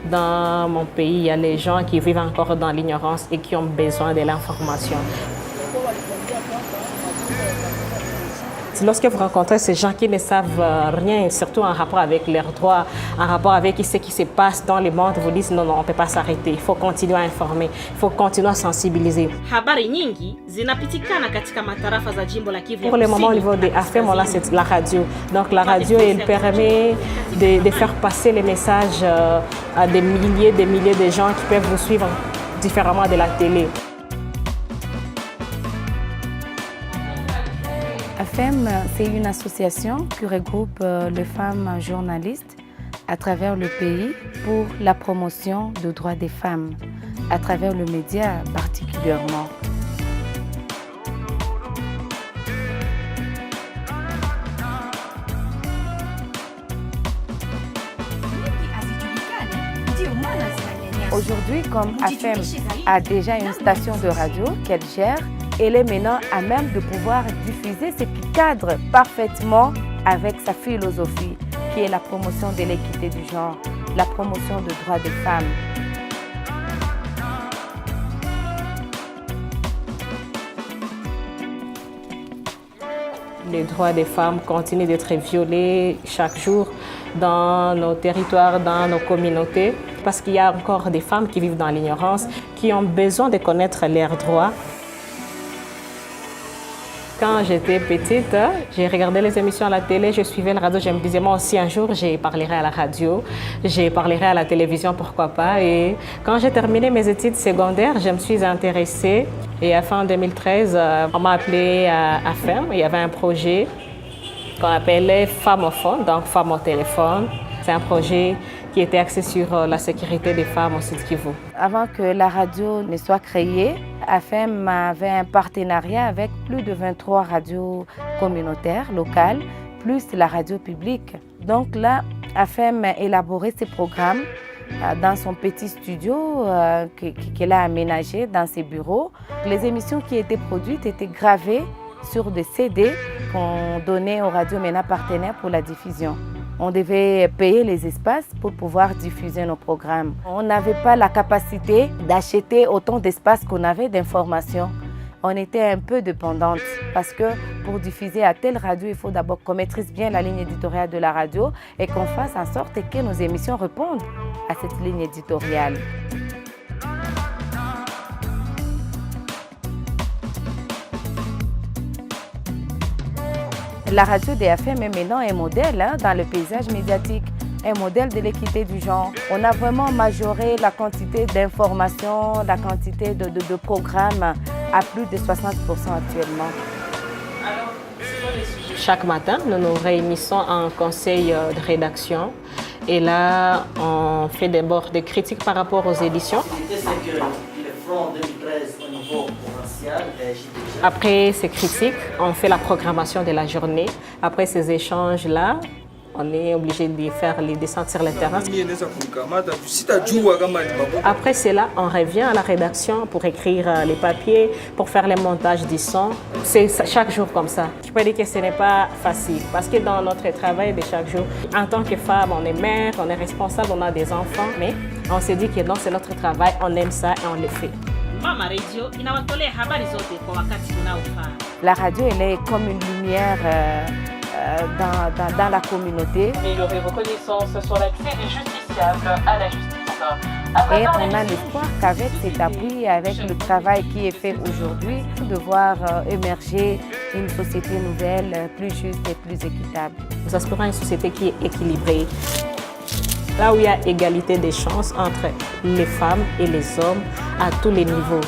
Dans mon pays, il y a les gens qui vivent encore dans l'ignorance et qui ont besoin de l'information. Lorsque vous rencontrez ces gens qui ne savent rien, surtout en rapport avec leurs droits, en rapport avec ce qui se passe dans le monde, vous dites non, on ne peut pas s'arrêter, il faut continuer à informer, il faut continuer à sensibiliser. Habari nyingi zinapitikana katika matarafa za jimbo la Kivu. Pour le moment, au niveau de AFEM, là, c'est la radio. Donc la radio, elle permet de faire passer les messages à des milliers de gens qui peuvent vous suivre différemment de la télé. AFEM, c'est une association qui regroupe les femmes journalistes à travers le pays pour la promotion des droits des femmes, à travers le média particulièrement. Aujourd'hui, comme AFEM a déjà une station de radio qu'elle gère, elle est maintenant à même de pouvoir diffuser ce qui cadre parfaitement avec sa philosophie, qui est la promotion de l'équité du genre, la promotion des droits des femmes. Les droits des femmes continuent d'être violés chaque jour dans nos territoires, dans nos communautés, parce qu'il y a encore des femmes qui vivent dans l'ignorance, qui ont besoin de connaître leurs droits. Quand j'étais petite, j'ai regardé les émissions à la télé, je suivais la radio, je me disais moi aussi un jour je parlerai à la radio, je parlerai à la télévision, pourquoi pas. Et quand j'ai terminé mes études secondaires, je me suis intéressée et à fin 2013, on m'a appelée à AFEM. Il y avait un projet qu'on appelait Femmes au fond, donc Femmes au téléphone. C'est un projet qui était axé sur la sécurité des femmes au Sud Kivu. Avant que la radio ne soit créée, AFEM avait un partenariat avec plus de 23 radios communautaires locales, plus la radio publique. Donc là, AFEM a élaboré ses programmes dans son petit studio qu'elle a aménagé dans ses bureaux. Les émissions qui étaient produites étaient gravées sur des CD qu'on donnait aux radios MENA partenaires pour la diffusion. On devait payer les espaces pour pouvoir diffuser nos programmes. On n'avait pas la capacité d'acheter autant d'espace qu'on avait d'informations. On était un peu dépendante parce que pour diffuser à telle radio, il faut d'abord qu'on maîtrise bien la ligne éditoriale de la radio et qu'on fasse en sorte que nos émissions répondent à cette ligne éditoriale. La radio de AFEM est maintenant un modèle dans le paysage médiatique, un modèle de l'équité du genre. On a vraiment majoré la quantité d'informations, la quantité de programmes à plus de 60% actuellement. Chaque matin, nous nous réunissons en conseil de rédaction et là, on fait d'abord des critiques par rapport aux éditions. Après ces critiques, on fait la programmation de la journée. Après ces échanges-là, on est obligé de faire les descentes sur le terrain. Après cela, on revient à la rédaction pour écrire les papiers, pour faire les montages du son. C'est chaque jour comme ça. Je peux dire que ce n'est pas facile parce que dans notre travail de chaque jour, en tant que femme, on est mère, on est responsable, on a des enfants, mais on s'est dit que non, c'est notre travail, on aime ça et on le fait. La radio, elle est comme une lumière dans la communauté. Améliorer vos connaissances sur l'accès des justiciables à la justice. Et on a l'espoir qu'avec cet appui, avec le travail qui est fait aujourd'hui, de voir émerger une société nouvelle, plus juste et plus équitable. Nous aspirons à une société qui est équilibrée, là où il y a égalité des chances entre les femmes et les hommes à tous les niveaux.